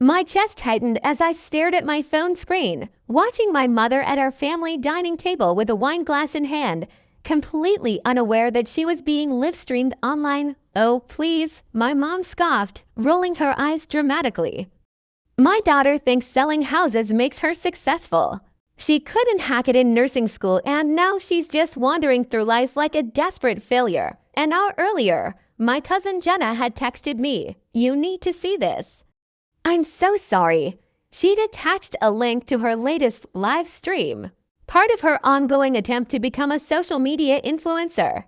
My chest tightened as I stared at my phone screen, watching my mother at our family dining table with a wine glass in hand, completely unaware that she was being live-streamed online. "Oh, please," my mom scoffed, rolling her eyes dramatically. "My daughter thinks selling houses makes her successful. She couldn't hack it in nursing school and now she's just wandering through life like a desperate failure." An hour earlier, my cousin Jenna had texted me, "You need to see this." I'm so sorry. She'd attached a link to her latest live stream, part of her ongoing attempt to become a social media influencer.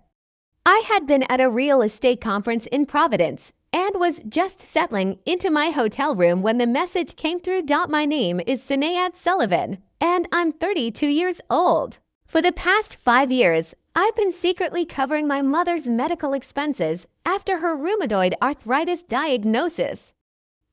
I had been at a real estate conference in Providence and was just settling into my hotel room when the message came through. "My name is Sinead Sullivan, and I'm 32 years old. For the past 5 years, I've been secretly covering my mother's medical expenses after her rheumatoid arthritis diagnosis.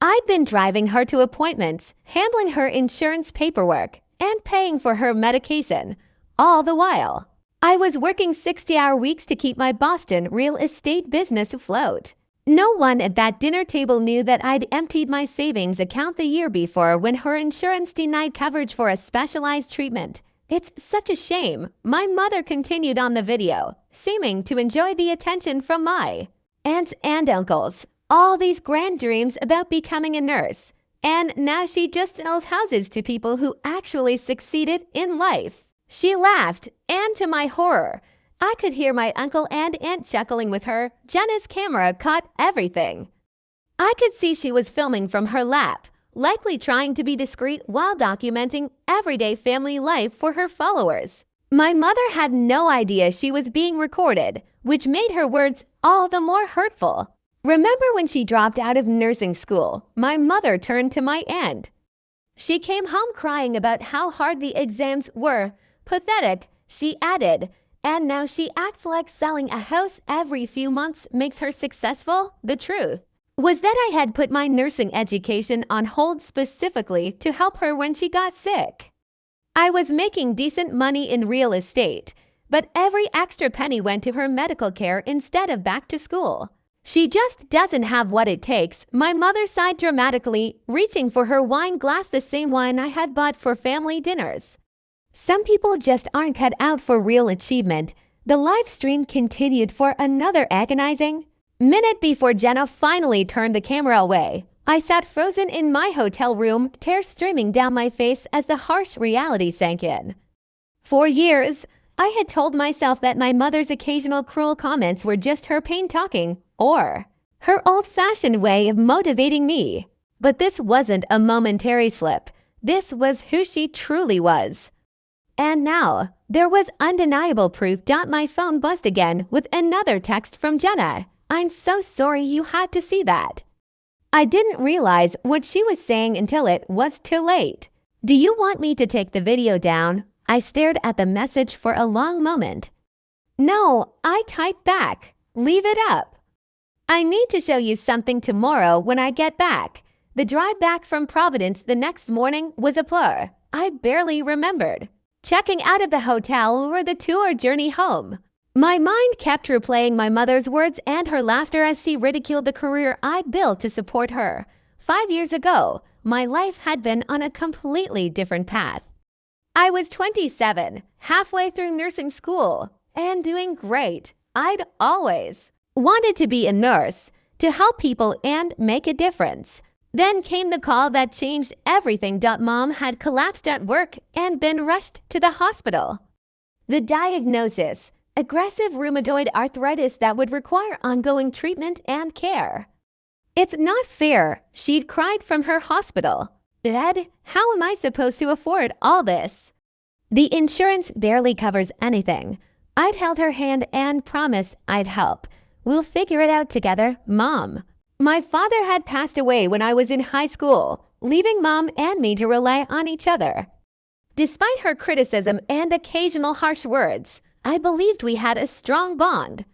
I'd been driving her to appointments, handling her insurance paperwork, and paying for her medication. All the while, I was working 60-hour weeks to keep my Boston real estate business afloat. No one at that dinner table knew that I'd emptied my savings account the year before when her insurance denied coverage for a specialized treatment. It's such a shame," my mother continued on the video, seeming to enjoy the attention from my aunts and uncles. All these grand dreams about becoming a nurse, and now she just sells houses to people who actually succeeded in life. She laughed, and to my horror, I could hear my uncle and aunt chuckling with her. Jenna's camera caught everything. I could see she was filming from her lap, likely trying to be discreet while documenting everyday family life for her followers. My mother had no idea she was being recorded, which made her words all the more hurtful. Remember when she dropped out of nursing school? My mother turned to my aunt. She came home crying about how hard the exams were. "Pathetic," she added. "And now she acts like selling a house every few months makes her successful." The truth was that I had put my nursing education on hold specifically to help her when she got sick. I was making decent money in real estate, but every extra penny went to her medical care instead of back to school. "She just doesn't have what it takes," my mother sighed dramatically, reaching for her wine glass, the same wine I had bought for family dinners. "Some people just aren't cut out for real achievement." The live stream continued for another agonizing minute before Jenna finally turned the camera away. I sat frozen in my hotel room, tears streaming down my face as the harsh reality sank in. For years, I had told myself that my mother's occasional cruel comments were just her pain talking, or her old-fashioned way of motivating me. But this wasn't a momentary slip. This was who she truly was. And now, there was undeniable proof. My phone buzzed again with another text from Jenna. "I'm so sorry you had to see that." I didn't realize what she was saying until it was too late. "Do you want me to take the video down?" I stared at the message for a long moment. "No," I typed back. "Leave it up. I need to show you something tomorrow when I get back." The drive back from Providence the next morning was a blur. I barely remembered checking out of the hotel or the 2-hour journey home. My mind kept replaying my mother's words and her laughter as she ridiculed the career I'd built to support her. 5 years ago, my life had been on a completely different path. I was 27, halfway through nursing school, and doing great. I'd always wanted to be a nurse, to help people and make a difference. Then came the call that changed everything. Mom had collapsed at work and been rushed to the hospital. The diagnosis: aggressive rheumatoid arthritis that would require ongoing treatment and care. "It's not fair," she'd cried from her hospital bed. "How am I supposed to afford all this? The insurance barely covers anything." I'd held her hand and promised I'd help. "We'll figure it out together, Mom." My father had passed away when I was in high school, leaving Mom and me to rely on each other. Despite her criticism and occasional harsh words, I believed we had a strong bond.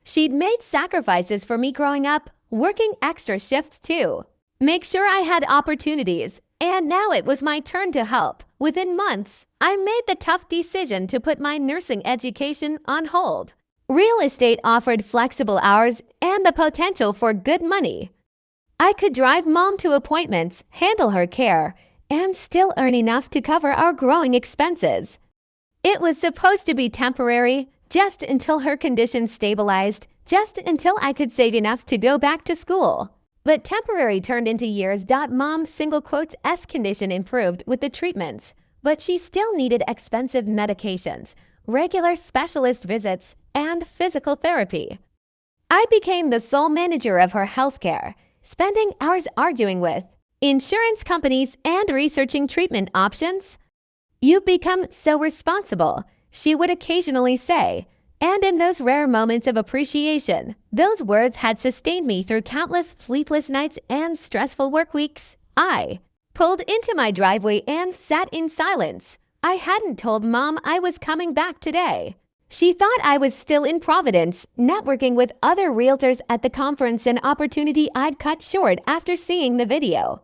She'd made sacrifices for me growing up, working extra shifts too, make sure I had opportunities, and now it was my turn to help. Within months, I made the tough decision to put my nursing education on hold. Real estate offered flexible hours and the potential for good money. I could drive mom to appointments, handle her care, and still earn enough to cover our growing expenses. It was supposed to be temporary, just until her condition stabilized, just until I could save enough to go back to school. But temporary turned into years. Mom's single quotes S condition improved with the treatments, but she still needed expensive medications, regular specialist visits, and physical therapy. I became the sole manager of her healthcare, spending hours arguing with insurance companies and researching treatment options. "You've become so responsible," she would occasionally say, and in those rare moments of appreciation, those words had sustained me through countless sleepless nights and stressful work weeks. I pulled into my driveway and sat in silence. I hadn't told Mom I was coming back today. She thought I was still in Providence, networking with other realtors at the conference, an opportunity I'd cut short after seeing the video.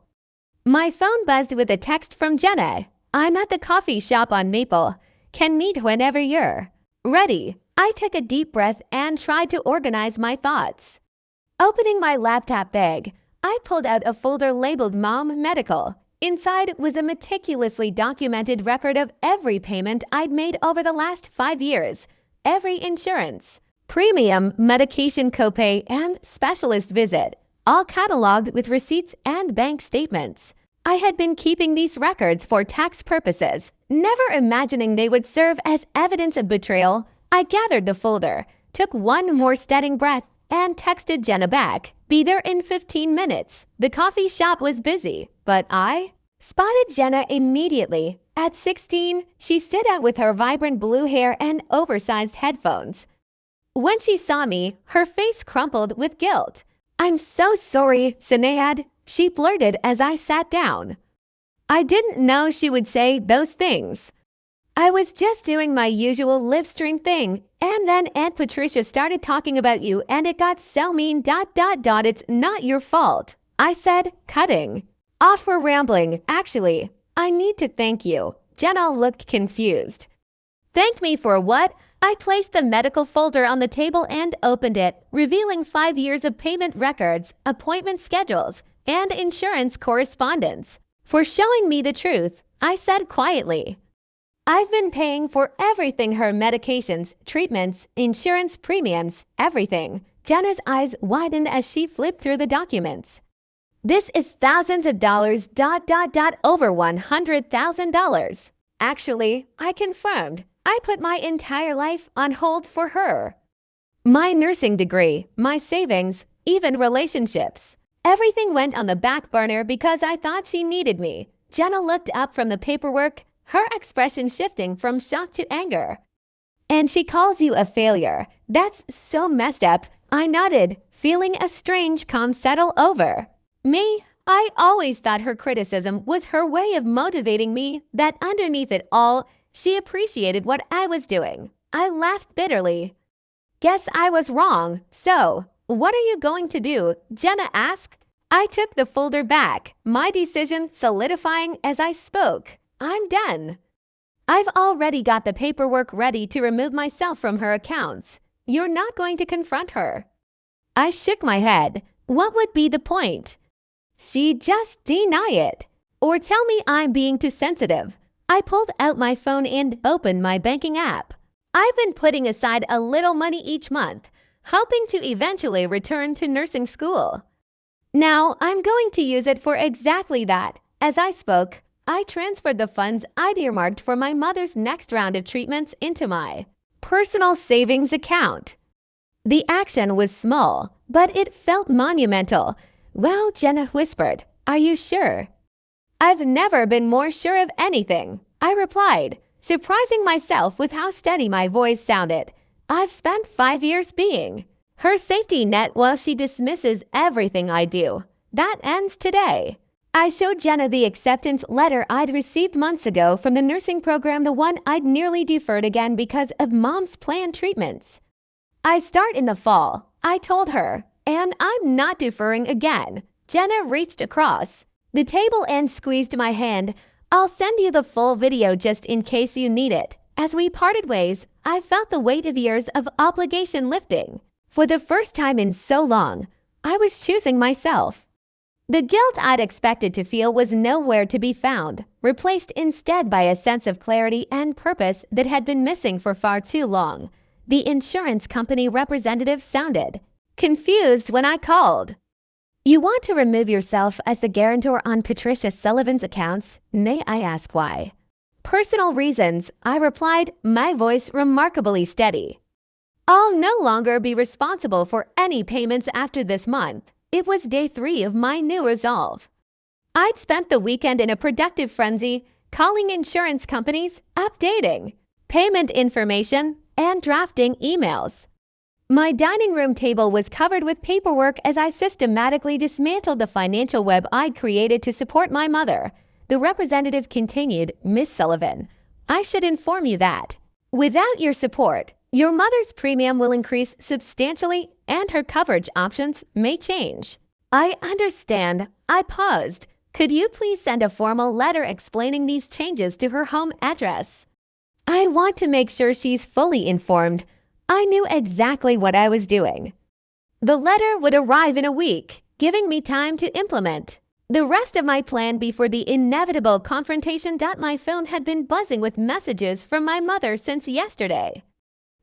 My phone buzzed with a text from Jenna. "I'm at the coffee shop on Maple. Can meet whenever you're ready." I took a deep breath and tried to organize my thoughts. Opening my laptop bag, I pulled out a folder labeled Mom Medical. Inside was a meticulously documented record of every payment I'd made over the last 5 years, every insurance, premium, medication copay, and specialist visit, all cataloged with receipts and bank statements. I had been keeping these records for tax purposes, never imagining they would serve as evidence of betrayal. I gathered the folder, took one more steadying breath, and texted Jenna back. "Be there in 15 minutes. The coffee shop was busy." But I spotted Jenna immediately. At 16, she stood out with her vibrant blue hair and oversized headphones. When she saw me, her face crumpled with guilt. "I'm so sorry, Sinead," she blurted as I sat down. I didn't know she would say those things. I was just doing my usual Livestream thing, and then Aunt Patricia started talking about you and it got so mean. It's not your fault," I said, cutting off her rambling. "Actually, I need to thank you." Jenna looked confused. "Thank me for what?" I placed the medical folder on the table and opened it, revealing 5 years of payment records, appointment schedules, and insurance correspondence. "For showing me the truth," I said quietly. "I've been paying for everything, her medications, treatments, insurance premiums, everything." Jenna's eyes widened as she flipped through the documents. "This is thousands of dollars. Over $100,000. Actually, I confirmed. I put my entire life on hold for her. My nursing degree, my savings, even relationships. Everything went on the back burner because I thought she needed me." Jenna looked up from the paperwork, her expression shifting from shock to anger. "And she calls you a failure. That's so messed up." I nodded, feeling a strange calm settle over me. I always thought her criticism was her way of motivating me, that underneath it all, she appreciated what I was doing. I laughed bitterly. "Guess I was wrong. So, what are you going to do?" Jenna asked. I took the folder back, my decision solidifying as I spoke. "I'm done. I've already got the paperwork ready to remove myself from her accounts. You're not going to confront her." I shook my head. What would be the point? She'd just deny it. Or tell me I'm being too sensitive. I pulled out my phone and opened my banking app. I've been putting aside a little money each month, hoping to eventually return to nursing school. Now I'm going to use it for exactly that. As I spoke, I transferred the funds I'd earmarked for my mother's next round of treatments into my personal savings account. The action was small, but it felt monumental. "Well," Jenna whispered, "are you sure?" "I've never been more sure of anything," I replied, surprising myself with how steady my voice sounded. "I've spent 5 years being her safety net while she dismisses everything I do. That ends today." I showed Jenna the acceptance letter I'd received months ago from the nursing program, the one I'd nearly deferred again because of Mom's planned treatments. "I start in the fall," I told her, "and I'm not deferring again." Jenna reached across the table and squeezed my hand. "I'll send you the full video just in case you need it." As we parted ways, I felt the weight of years of obligation lifting. For the first time in so long, I was choosing myself. The guilt I'd expected to feel was nowhere to be found, replaced instead by a sense of clarity and purpose that had been missing for far too long. The insurance company representative sounded confused when I called. "You want to remove yourself as the guarantor on Patricia Sullivan's accounts? May I ask why?" "Personal reasons," I replied, my voice remarkably steady. "I'll no longer be responsible for any payments after this month." It was day 3 of my new resolve. I'd spent the weekend in a productive frenzy, calling insurance companies, updating payment information, and drafting emails. My dining room table was covered with paperwork as I systematically dismantled the financial web I'd created to support my mother. The representative continued, "Miss Sullivan, I should inform you that, without your support, your mother's premium will increase substantially and her coverage options may change." "I understand." I paused. "Could you please send a formal letter explaining these changes to her home address? I want to make sure she's fully informed." I knew exactly what I was doing. The letter would arrive in a week, giving me time to implement the rest of my plan before the inevitable confrontation. My phone had been buzzing with messages from my mother since yesterday.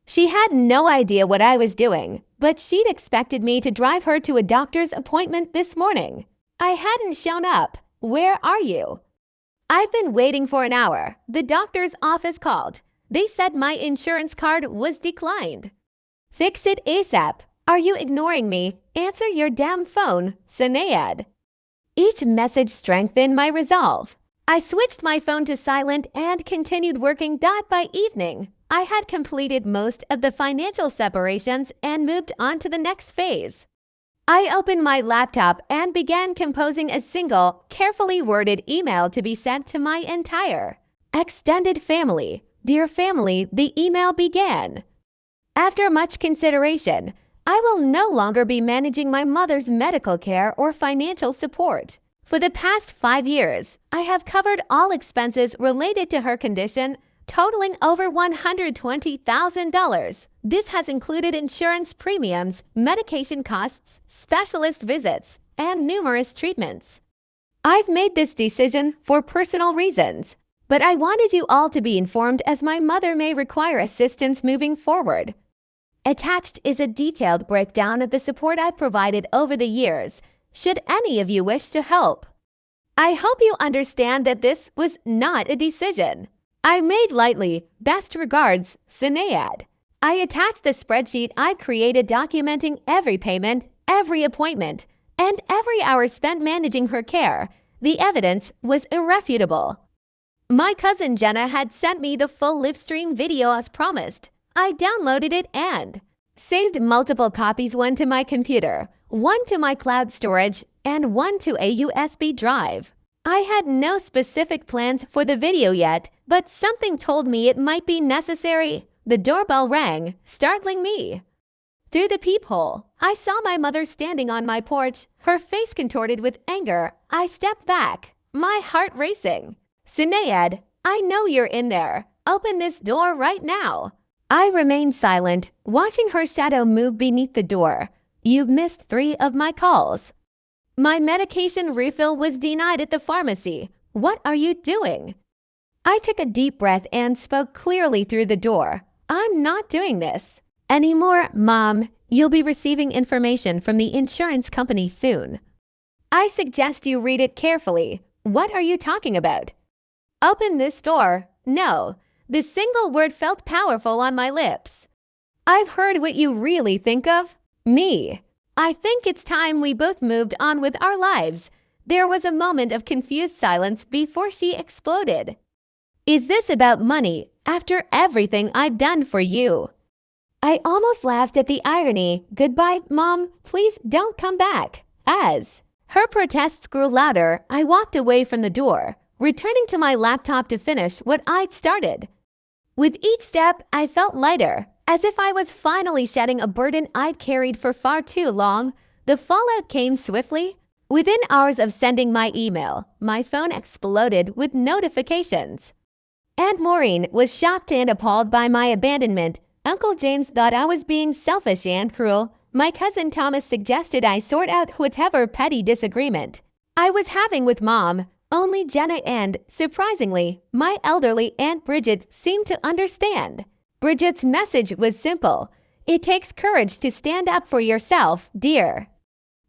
She had no idea what I was doing, but she'd expected me to drive her to a doctor's appointment this morning. I hadn't shown up. "Where are you?" "I've been waiting for an hour. The doctor's office called. They said my insurance card was declined." "Fix it ASAP. Are you ignoring me? Answer your damn phone, Sinead." Each message strengthened my resolve. I switched my phone to silent and continued working. By evening, I had completed most of the financial separations and moved on to the next phase. I opened my laptop and began composing a single, carefully worded email to be sent to my entire extended family. "Dear family," the email began. "After much consideration, I will no longer be managing my mother's medical care or financial support. For the past 5 years, I have covered all expenses related to her condition, totaling over $120,000. This has included insurance premiums, medication costs, specialist visits, and numerous treatments. I've made this decision for personal reasons, but I wanted you all to be informed as my mother may require assistance moving forward." Attached is a detailed breakdown of the support I've provided over the years, should any of you wish to help. I hope you understand that this was not a decision I made lightly. Best regards, Sinead. I attached the spreadsheet I created documenting every payment, every appointment, and every hour spent managing her care. The evidence was irrefutable. My cousin Jenna had sent me the full Livestream video as promised. I downloaded it and saved multiple copies, one to my computer, one to my cloud storage, and one to a USB drive. I had no specific plans for the video yet, but something told me it might be necessary. The doorbell rang, startling me. Through the peephole, I saw my mother standing on my porch, her face contorted with anger. I stepped back, my heart racing. "Sinead, I know you're in there. Open this door right now." I remained silent, watching her shadow move beneath the door. "You've missed 3 of my calls. My medication refill was denied at the pharmacy. What are you doing?" I took a deep breath and spoke clearly through the door. "I'm not doing this anymore, Mom. You'll be receiving information from the insurance company soon. I suggest you read it carefully. What are you talking about?" "Open this door." No. The single word felt powerful on my lips. "I've heard what you really think of me. I think it's time we both moved on with our lives." There was a moment of confused silence before she exploded. "Is this about money after everything I've done for you?" I almost laughed at the irony. "Goodbye, Mom. Please don't come back." As her protests grew louder, I walked away from the door, returning to my laptop to finish what I'd started. With each step, I felt lighter, as if I was finally shedding a burden I'd carried for far too long. The fallout came swiftly. Within hours of sending my email, my phone exploded with notifications. Aunt Maureen was shocked and appalled by my abandonment. Uncle James thought I was being selfish and cruel. My cousin Thomas suggested I sort out whatever petty disagreement I was having with Mom. Only Jenna and, surprisingly, my elderly Aunt Bridget seemed to understand. Bridget's message was simple. It takes courage to stand up for yourself, dear.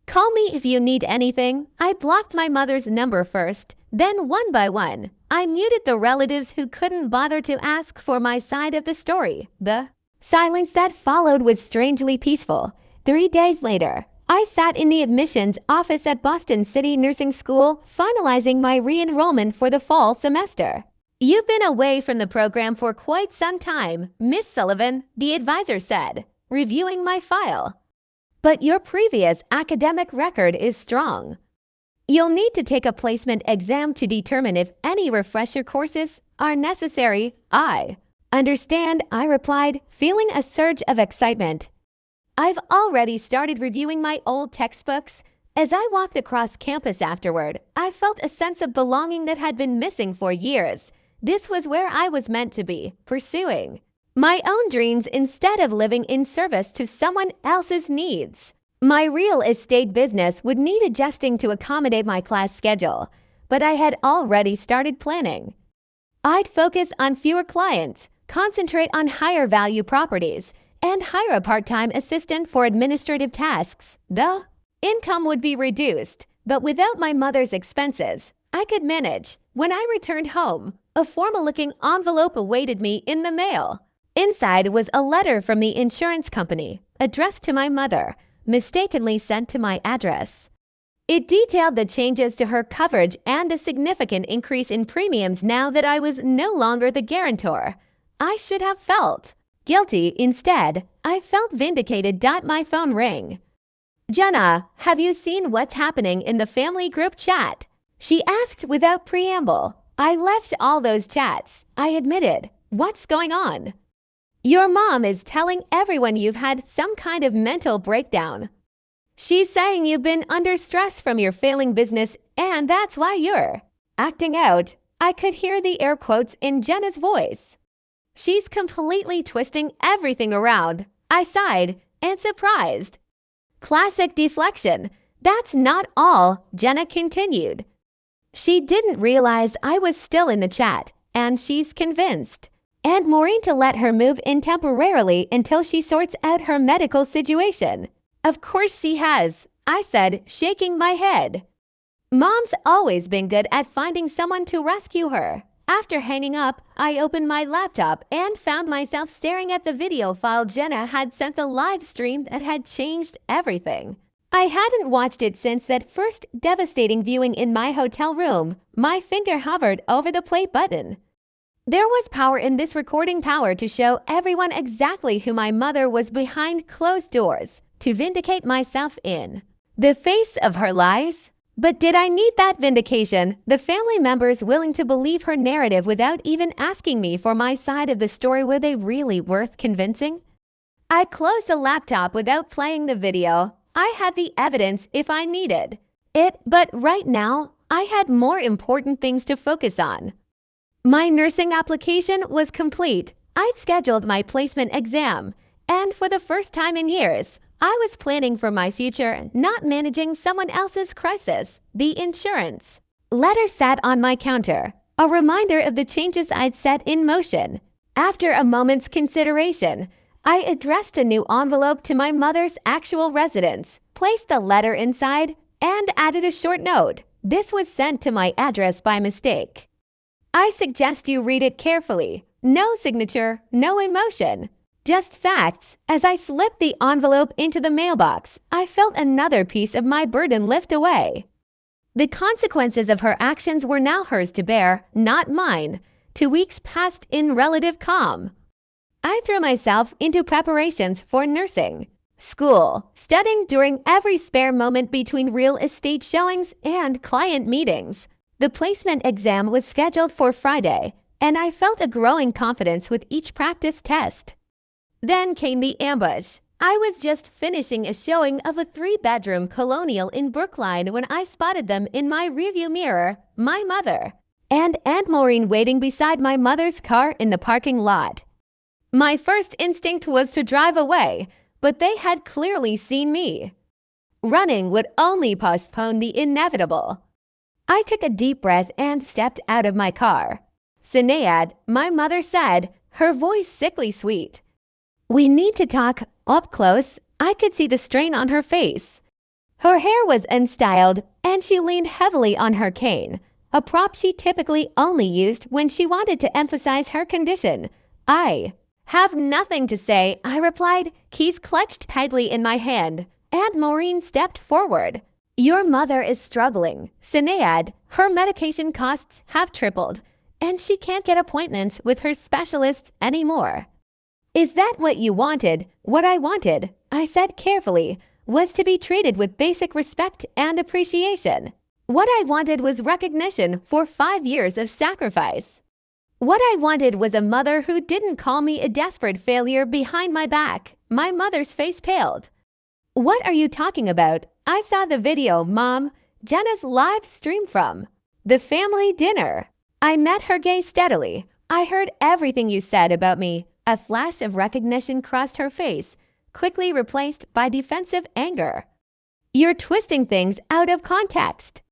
Call me if you need anything. I blocked my mother's number first. Then one by one, I muted the relatives who couldn't bother to ask for my side of the story. The silence that followed was strangely peaceful. 3 days later, I sat in the admissions office at Boston City Nursing School, finalizing my re-enrollment for the fall semester. You've been away from the program for quite some time, Miss Sullivan, the advisor said, reviewing my file. But your previous academic record is strong. You'll need to take a placement exam to determine if any refresher courses are necessary. I understand, I replied, feeling a surge of excitement. I've already started reviewing my old textbooks. As I walked across campus afterward, I felt a sense of belonging that had been missing for years. This was where I was meant to be, pursuing my own dreams instead of living in service to someone else's needs. My real estate business would need adjusting to accommodate my class schedule, but I had already started planning. I'd focus on fewer clients, concentrate on higher value properties, and hire a part-time assistant for administrative tasks. The income would be reduced, but without my mother's expenses, I could manage. When I returned home, a formal-looking envelope awaited me in the mail. Inside was a letter from the insurance company, addressed to my mother, mistakenly sent to my address. It detailed the changes to her coverage and a significant increase in premiums now that I was no longer the guarantor. I should have felt guilty. Instead, I felt vindicated. My phone rang. Jenna, have you seen what's happening in the family group chat? She asked without preamble. I left all those chats, I admitted. What's going on? Your mom is telling everyone you've had some kind of mental breakdown. She's saying you've been under stress from your failing business and that's why you're acting out. I could hear the air quotes in Jenna's voice. She's completely twisting everything around. I sighed and surprised. Classic deflection. That's not all, Jenna continued. She didn't realize I was still in the chat, and she's convinced Aunt Maureen to let her move in temporarily until she sorts out her medical situation. Of course she has, I said, shaking my head. Mom's always been good at finding someone to rescue her. After hanging up, I opened my laptop and found myself staring at the video file Jenna had sent the live stream that had changed everything. I hadn't watched it since that first devastating viewing in my hotel room. My finger hovered over the play button. There was power in this recording, power to show everyone exactly who my mother was behind closed doors, to vindicate myself in the face of her lies. But did I need that vindication? The family members willing to believe her narrative without even asking me for my side of the story, were they really worth convincing? I closed the laptop without playing the video. I had the evidence if I needed it, but right now, I had more important things to focus on. My nursing application was complete. I'd scheduled my placement exam, and for the first time in years, I was planning for my future, not managing someone else's crisis. The insurance letter sat on my counter, a reminder of the changes I'd set in motion. After a moment's consideration, I addressed a new envelope to my mother's actual residence, placed the letter inside, and added a short note. This was sent to my address by mistake. I suggest you read it carefully. No signature, no emotion. Just facts. As I slipped the envelope into the mailbox, I felt another piece of my burden lift away. The consequences of her actions were now hers to bear, not mine. 2 weeks passed in relative calm. I threw myself into preparations for nursing school, studying during every spare moment between real estate showings and client meetings. The placement exam was scheduled for Friday, and I felt a growing confidence with each practice test. Then came the ambush. I was just finishing a showing of a 3-bedroom colonial in Brookline when I spotted them in my rearview mirror, my mother and Aunt Maureen waiting beside my mother's car in the parking lot. My first instinct was to drive away, but they had clearly seen me. Running would only postpone the inevitable. I took a deep breath and stepped out of my car. "Sinead," my mother said, her voice sickly sweet. "We need to talk up close." I could see the strain on her face. Her hair was unstyled, and she leaned heavily on her cane, a prop she typically only used when she wanted to emphasize her condition. "I have nothing to say," I replied, keys clutched tightly in my hand. Aunt Maureen stepped forward. "Your mother is struggling, Sinead. Her medication costs have tripled, and she can't get appointments with her specialists anymore." "Is that what you wanted?" "What I wanted," I said carefully, "was to be treated with basic respect and appreciation. What I wanted was recognition for 5 years of sacrifice. What I wanted was a mother who didn't call me a desperate failure behind my back." My mother's face paled. "What are you talking about?" "I saw the video, Mom. Jenna's live stream from the family dinner." I met her gaze steadily. "I heard everything you said about me." A flash of recognition crossed her face, quickly replaced by defensive anger. "You're twisting things out of context."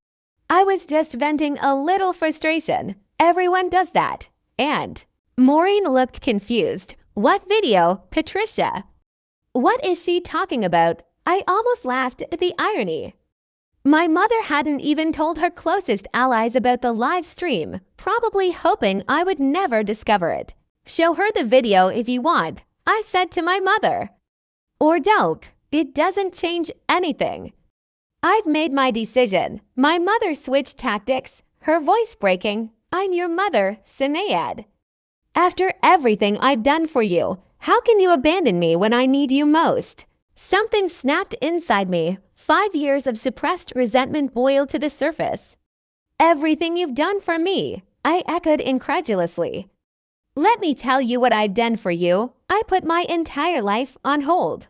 "I was just venting a little frustration. Everyone does that." And Maureen looked confused. "What video, Patricia? What is she talking about?" I almost laughed at the irony. My mother hadn't even told her closest allies about the live stream, probably hoping I would never discover it. "Show her the video if you want," I said to my mother. "Or don't. It doesn't change anything." "I've made my decision." My mother switched tactics, her voice breaking. "I'm your mother, Sinead. After everything I've done for you, how can you abandon me when I need you most?" Something snapped inside me. 5 years of suppressed resentment boiled to the surface. "Everything you've done for me," I echoed incredulously. "Let me tell you what I've done for you. I put my entire life on hold.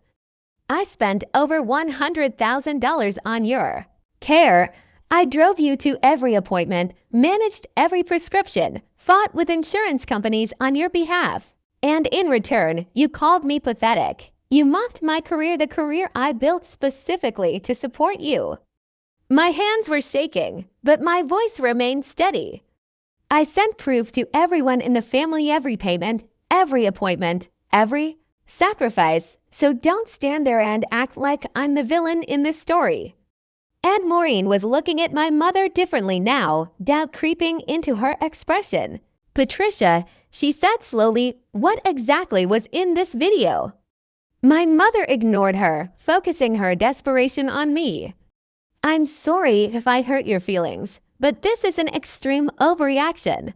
I spent over $100,000 on your care. I drove you to every appointment, managed every prescription, fought with insurance companies on your behalf. And in return, you called me pathetic. You mocked my career, the career I built specifically to support you." My hands were shaking, but my voice remained steady. "I sent proof to everyone in the family, every payment, every appointment, every sacrifice. So don't stand there and act like I'm the villain in this story." Aunt Maureen was looking at my mother differently now, doubt creeping into her expression. "Patricia," she said slowly, "what exactly was in this video?" My mother ignored her, focusing her desperation on me. "I'm sorry if I hurt your feelings, but this is an extreme overreaction.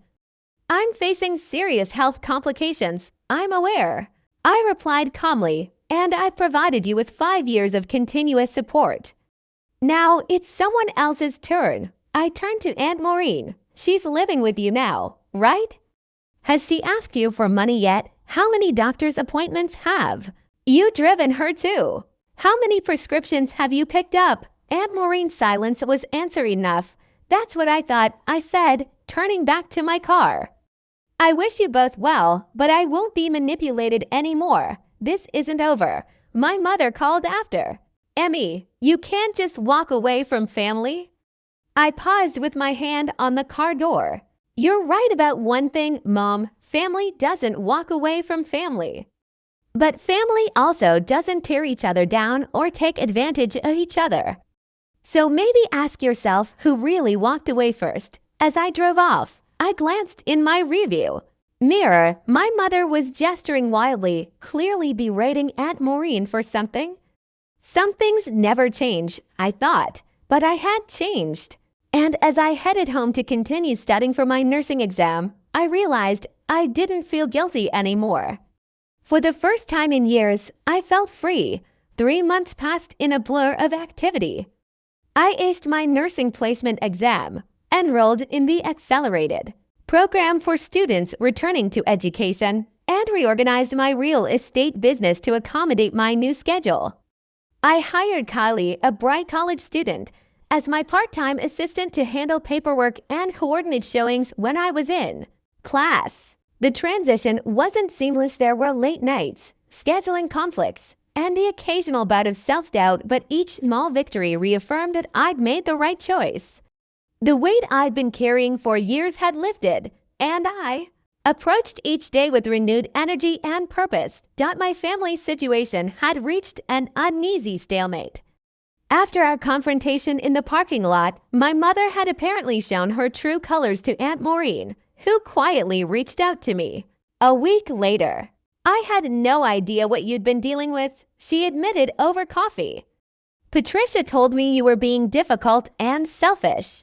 I'm facing serious health complications, I'm aware." I replied calmly, "and I've provided you with 5 years of continuous support. Now it's someone else's turn." I turned to Aunt Maureen. "She's living with you now, right? Has she asked you for money yet? How many doctor's appointments have you driven her to? How many prescriptions have you picked up?" Aunt Maureen's silence was answer enough. "That's what I thought," I said, turning back to my car. "I wish you both well, but I won't be manipulated anymore. This isn't over." My mother called after. "Emmy, you can't just walk away from family." I paused with my hand on the car door. "You're right about one thing, Mom. Family doesn't walk away from family. But family also doesn't tear each other down or take advantage of each other. So maybe ask yourself who really walked away first." As I drove off, I glanced in my rearview mirror. My mother was gesturing wildly, clearly berating Aunt Maureen for something. Some things never change, I thought, but I had changed. And as I headed home to continue studying for my nursing exam, I realized I didn't feel guilty anymore. For the first time in years, I felt free. 3 months passed in a blur of activity. I aced my nursing placement exam, enrolled in the accelerated program for students returning to education, and reorganized my real estate business to accommodate my new schedule. I hired Kylie, a bright college student, as my part-time assistant to handle paperwork and coordinate showings when I was in class. The transition wasn't seamless. There were late nights, scheduling conflicts, and the occasional bout of self-doubt, but each small victory reaffirmed that I'd made the right choice. The weight I'd been carrying for years had lifted, and I approached each day with renewed energy and purpose. My family's situation had reached an uneasy stalemate. After our confrontation in the parking lot, my mother had apparently shown her true colors to Aunt Maureen, who quietly reached out to me. A week later, I had no idea what you'd been dealing with, she admitted over coffee. Patricia told me you were being difficult and selfish.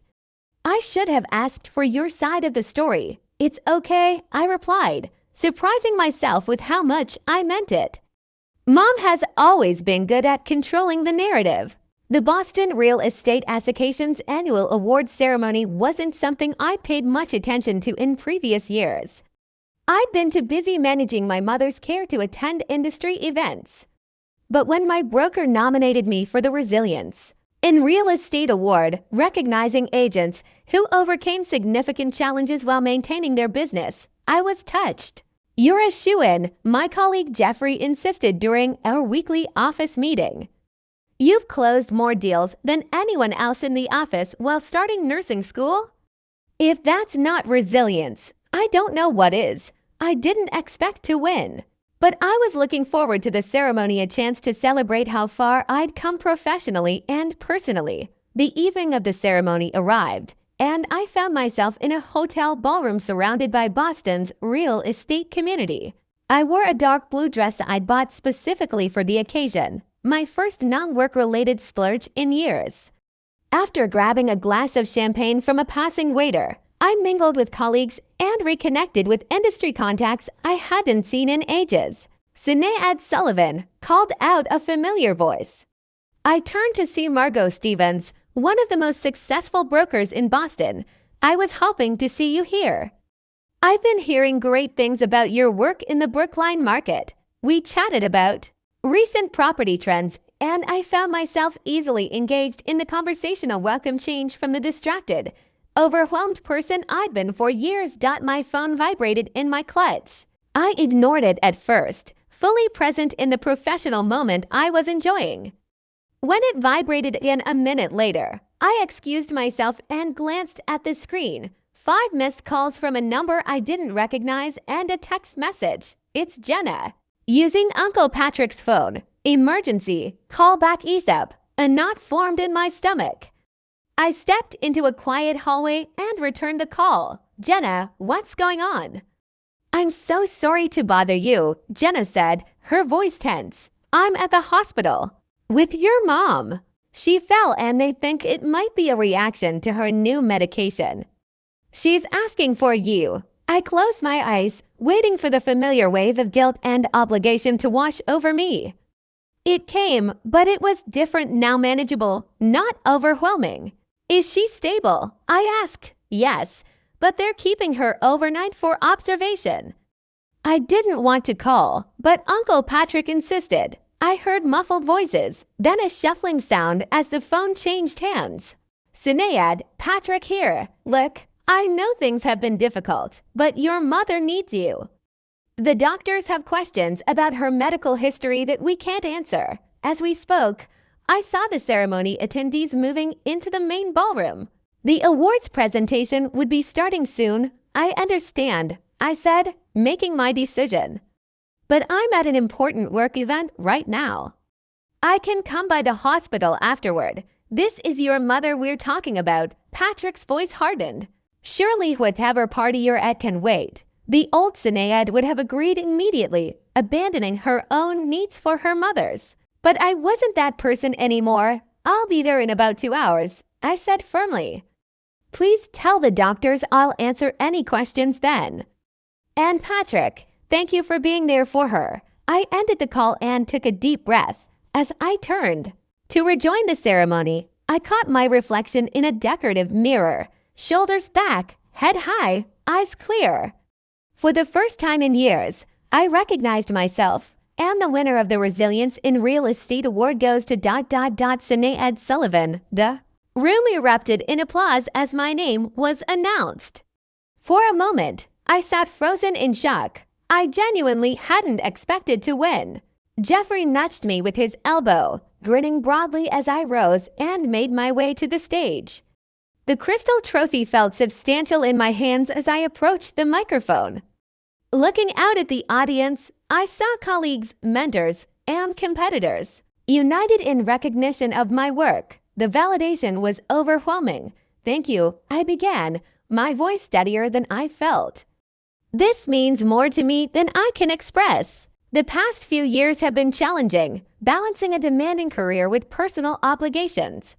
I should have asked for your side of the story. It's okay, I replied, surprising myself with how much I meant it. Mom has always been good at controlling the narrative. The Boston Real Estate Association's annual awards ceremony wasn't something I'd paid much attention to in previous years. I'd been too busy managing my mother's care to attend industry events. But when my broker nominated me for the Resilience in Real Estate Award, recognizing agents who overcame significant challenges while maintaining their business, I was touched. You're a shoo-in, my colleague Jeffrey insisted during our weekly office meeting. You've closed more deals than anyone else in the office while starting nursing school? If that's not resilience, I don't know what is. I didn't expect to win. But I was looking forward to the ceremony, a chance to celebrate how far I'd come professionally and personally. The evening of the ceremony arrived, and I found myself in a hotel ballroom surrounded by Boston's real estate community. I wore a dark blue dress I'd bought specifically for the occasion, my first non-work-related splurge in years. After grabbing a glass of champagne from a passing waiter, I mingled with colleagues and reconnected with industry contacts I hadn't seen in ages. Sinead Sullivan called out a familiar voice. I turned to see Margot Stevens, one of the most successful brokers in Boston. I was hoping to see you here. I've been hearing great things about your work in the Brookline market. We chatted about recent property trends, and I found myself easily engaged in the conversation, a welcome change from the distracted, overwhelmed person I'd been for years. My phone vibrated in my clutch. I ignored it at first, fully present in the professional moment I was enjoying. When it vibrated again a minute later, I excused myself and glanced at the screen. 5 missed calls from a number I didn't recognize and a text message. It's Jenna. Using Uncle Patrick's phone. Emergency. Call back ASAP. A knot formed in my stomach. I stepped into a quiet hallway and returned the call. Jenna, what's going on? I'm so sorry to bother you, Jenna said, her voice tense. I'm at the hospital. With your mom. She fell and they think it might be a reaction to her new medication. She's asking for you. I closed my eyes, waiting for the familiar wave of guilt and obligation to wash over me. It came, but it was different now, manageable, not overwhelming. Is she stable? I asked. Yes, but they're keeping her overnight for observation. I didn't want to call, but Uncle Patrick insisted. I heard muffled voices, then a shuffling sound as the phone changed hands. Sinead, Patrick here. Look, I know things have been difficult, but your mother needs you. The doctors have questions about her medical history that we can't answer. As we spoke, I saw the ceremony attendees moving into the main ballroom. The awards presentation would be starting soon. I understand, I said, making my decision. But I'm at an important work event right now. I can come by the hospital afterward. This is your mother we're talking about. Patrick's voice hardened. Surely whatever party you're at can wait. The old Sinead would have agreed immediately, abandoning her own needs for her mother's. But I wasn't that person anymore. I'll be there in about 2 hours, I said firmly. Please tell the doctors I'll answer any questions then. And Patrick, thank you for being there for her. I ended the call and took a deep breath. As I turned to rejoin the ceremony, I caught my reflection in a decorative mirror, shoulders back, head high, eyes clear. For the first time in years, I recognized myself. And the winner of the Resilience in Real Estate Award goes to Sinead Sullivan. The room erupted in applause as my name was announced. For a moment, I sat frozen in shock. I genuinely hadn't expected to win. Jeffrey nudged me with his elbow, grinning broadly as I rose and made my way to the stage. The crystal trophy felt substantial in my hands as I approached the microphone. Looking out at the audience, I saw colleagues, mentors, and competitors united in recognition of my work. The validation was overwhelming. "Thank you," I began, my voice steadier than I felt. "This means more to me than I can express. The past few years have been challenging, balancing a demanding career with personal obligations.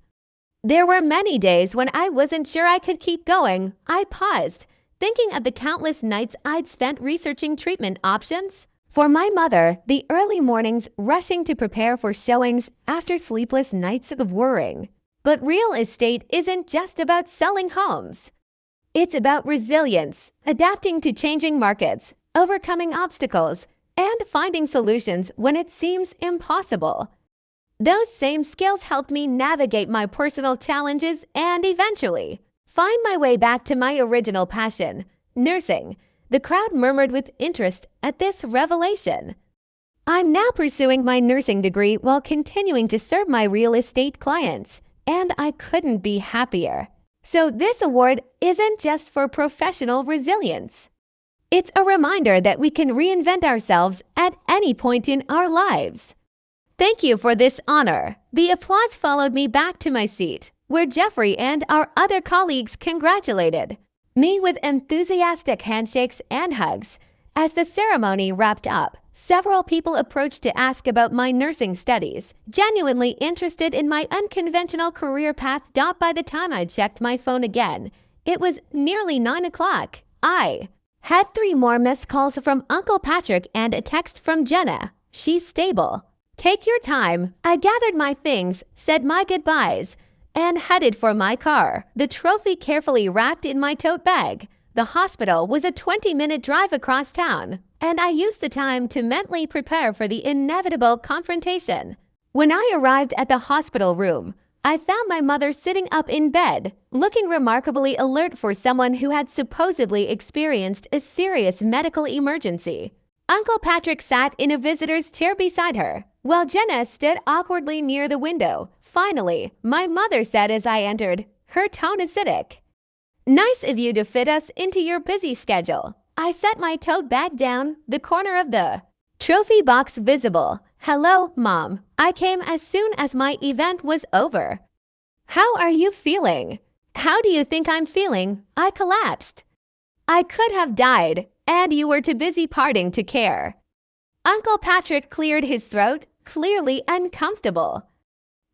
There were many days when I wasn't sure I could keep going. I paused, thinking of the countless nights I'd spent researching treatment options. For my mother, the early mornings rushing to prepare for showings after sleepless nights of worrying. But real estate isn't just about selling homes. It's about resilience, adapting to changing markets, overcoming obstacles, and finding solutions when it seems impossible. Those same skills helped me navigate my personal challenges and eventually find my way back to my original passion, nursing." The crowd murmured with interest at this revelation. "I'm now pursuing my nursing degree while continuing to serve my real estate clients, and I couldn't be happier." So this award isn't just for professional resilience. It's a reminder that we can reinvent ourselves at any point in our lives. "Thank you for this honor." The applause followed me back to my seat, where Jeffrey and our other colleagues congratulated me with enthusiastic handshakes and hugs. As the ceremony wrapped up, several people approached to ask about my nursing studies, genuinely interested in my unconventional career path. By the time I checked my phone again, it was nearly 9 o'clock. I had 3 more missed calls from Uncle Patrick and a text from Jenna. "She's stable. Take your time." I gathered my things, said my goodbyes, and headed for my car, the trophy carefully wrapped in my tote bag. The hospital was a 20-minute drive across town, and I used the time to mentally prepare for the inevitable confrontation. When I arrived at the hospital room, I found my mother sitting up in bed, looking remarkably alert for someone who had supposedly experienced a serious medical emergency. Uncle Patrick sat in a visitor's chair beside her, while Jenna stood awkwardly near the window. Finally, my mother said as I entered, her tone acidic, "Nice of you to fit us into your busy schedule." I set my tote bag down, the corner of the trophy box visible. "Hello, Mom. I came as soon as my event was over." "How are you feeling?" "How do you think I'm feeling?" I collapsed. "I could have died, and you were too busy partying to care." Uncle Patrick cleared his throat, clearly uncomfortable.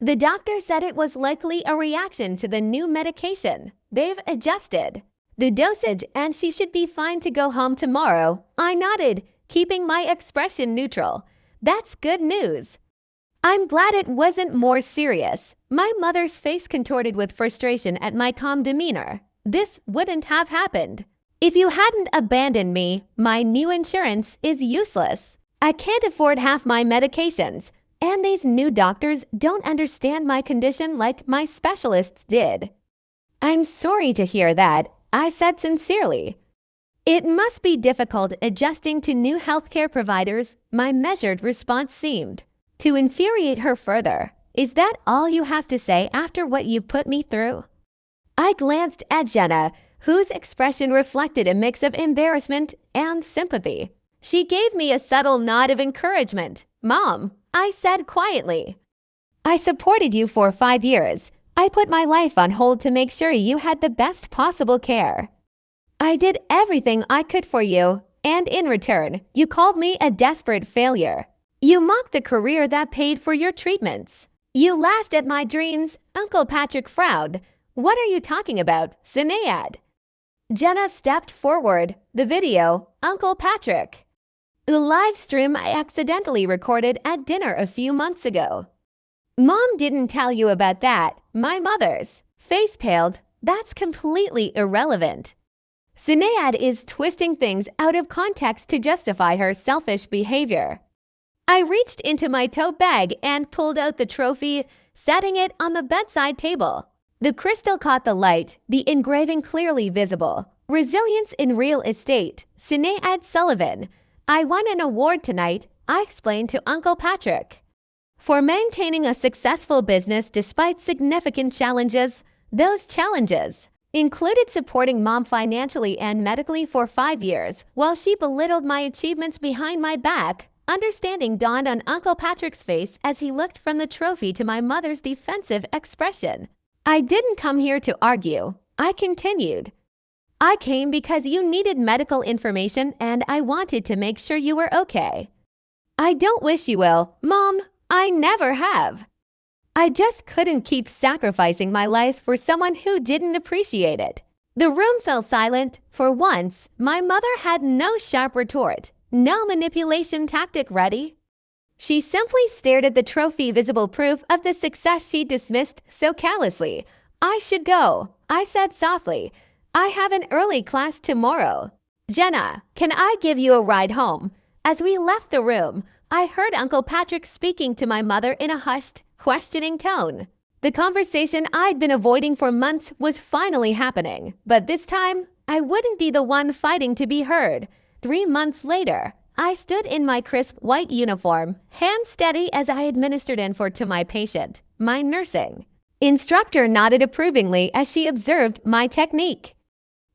"The doctor said it was likely a reaction to the new medication. They've adjusted the dosage and she should be fine to go home tomorrow." I nodded, keeping my expression neutral. "That's good news." "I'm glad it wasn't more serious." My mother's face contorted with frustration at my calm demeanor. "This wouldn't have happened if you hadn't abandoned me. My new insurance is useless. I can't afford half my medications. And these new doctors don't understand my condition like my specialists did." "I'm sorry to hear that," I said sincerely. "It must be difficult adjusting to new healthcare providers." My measured response seemed to infuriate her further. "Is that all you have to say after what you've put me through?" I glanced at Jenna, whose expression reflected a mix of embarrassment and sympathy. She gave me a subtle nod of encouragement. "Mom," I said quietly, "I supported you for 5 years. I put my life on hold to make sure you had the best possible care. I did everything I could for you, and in return, you called me a desperate failure. You mocked the career that paid for your treatments. You laughed at my dreams." Uncle Patrick frowned. "What are you talking about, Sinead?" Jenna stepped forward. "The video, Uncle Patrick. The live stream I accidentally recorded at dinner a few months ago." "Mom didn't tell you about that." My mother's face paled. "That's completely irrelevant. Sinead is twisting things out of context to justify her selfish behavior." I reached into my tote bag and pulled out the trophy, setting it on the bedside table. The crystal caught the light, the engraving clearly visible. "Resilience in Real Estate, Sinead Sullivan. I won an award tonight," I explained to Uncle Patrick, "for maintaining a successful business despite significant challenges." Those challenges included supporting mom financially and medically for 5 years while she belittled my achievements behind my back. Understanding dawned on Uncle Patrick's face as he looked from the trophy to my mother's defensive expression. I didn't come here to argue, I continued. I came because you needed medical information and I wanted to make sure you were okay. I don't wish you will, Mom. I never have. I just couldn't keep sacrificing my life for someone who didn't appreciate it. The room fell silent. For once, my mother had no sharp retort, no manipulation tactic ready. She simply stared at the trophy, visible proof of the success she dismissed so callously. I should go, I said softly. I have an early class tomorrow. Jenna, can I give you a ride home? As we left the room, I heard Uncle Patrick speaking to my mother in a hushed, questioning tone. The conversation I'd been avoiding for months was finally happening, but this time, I wouldn't be the one fighting to be heard. 3 months later, I stood in my crisp white uniform, hands steady as I administered info to my patient, my nursing instructor nodded approvingly as she observed my technique.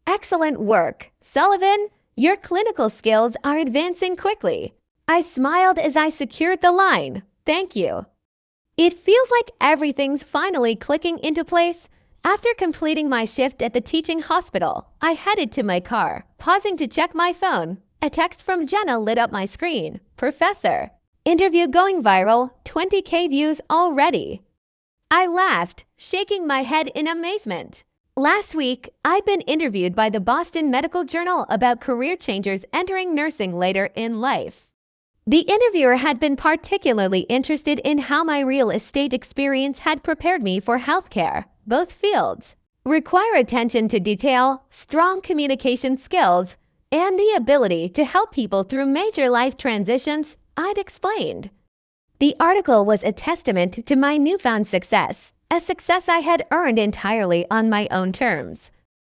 Excellent work, Sullivan. Your clinical skills are advancing quickly. I smiled as I secured the line. Thank you. It feels like everything's finally clicking into place. After completing my shift at the teaching hospital, I headed to my car, pausing to check my phone. A text from Jenna lit up my screen. Professor, interview going viral, 20K views already. I laughed, shaking my head in amazement. Last week, I'd been interviewed by the Boston Medical Journal about career changers entering nursing later in life. The interviewer had been particularly interested in how my real estate experience had prepared me for healthcare. Both fields require attention to detail, strong communication skills, and the ability to help people through major life transitions, I'd explained. The article was a testament to my newfound success, a success I had earned entirely on my own terms.